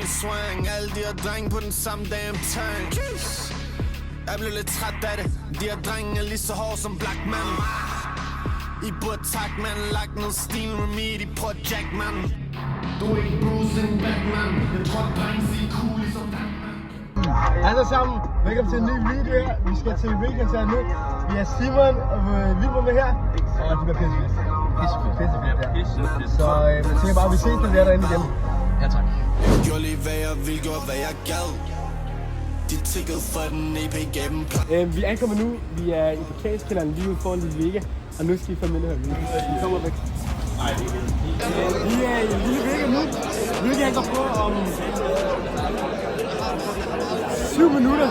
Chain swing, alle de her drenge på den samme damn turn. Jeg blev lidt træt af det. De her drenge er lige så hårde som Black Man. I burde tak, man. Lagt noget stil remedy på Jack, man. Du er ikke Bruce and Batman. Jeg tror, drenge siger cool ligesom Batman. Alle sammen, velkommen til en ny video her. Vi skal til weekend her nu. Vi er Simon og Wilbur med her. Og det bliver pissefedt. Så jeg tænker bare, at vi ses, når vi er derinde igen. Ja, tak. Jeg gjorde lige hvad jeg ville, gjorde hvad jeg gad. De tikkede for den EP gav dem plads. Vi ankommer nu. Vi er i parkeringskælderen lige ude foran Lille Vega. Og nu skal I følge med det her video. Vi kommer væk. Nej, det er ikke. Vi er i Lille Vega nu. Hvilket han går på om 7 minutter.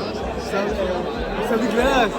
Så vi glæder os.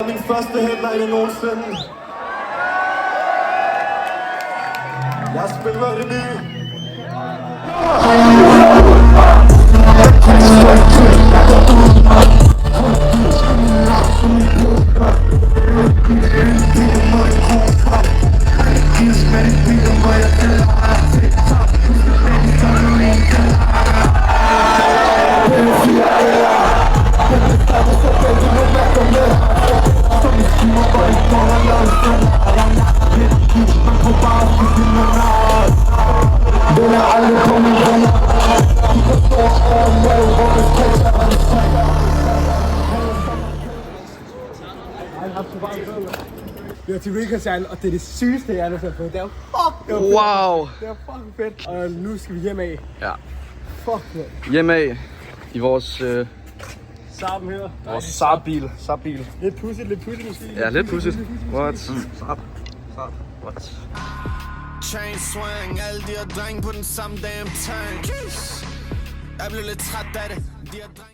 Min første headliner nogensinde. Jeg spiller revy. Vi er til Weekend, og det er det sygeste, jeg har fået. Det er Wow! Det er fucking fedt. Og nu skal vi hjem af. Ja. Fuck, man. Hjem af i vores Saben her. vores Saab-bil. Lidt pudsigt måske. Ja, lidt pudsigt. What? Saab. What? Chain swing, alle de her drenge på den samme damn turn. Jeg blev lidt træt af det. De her drenge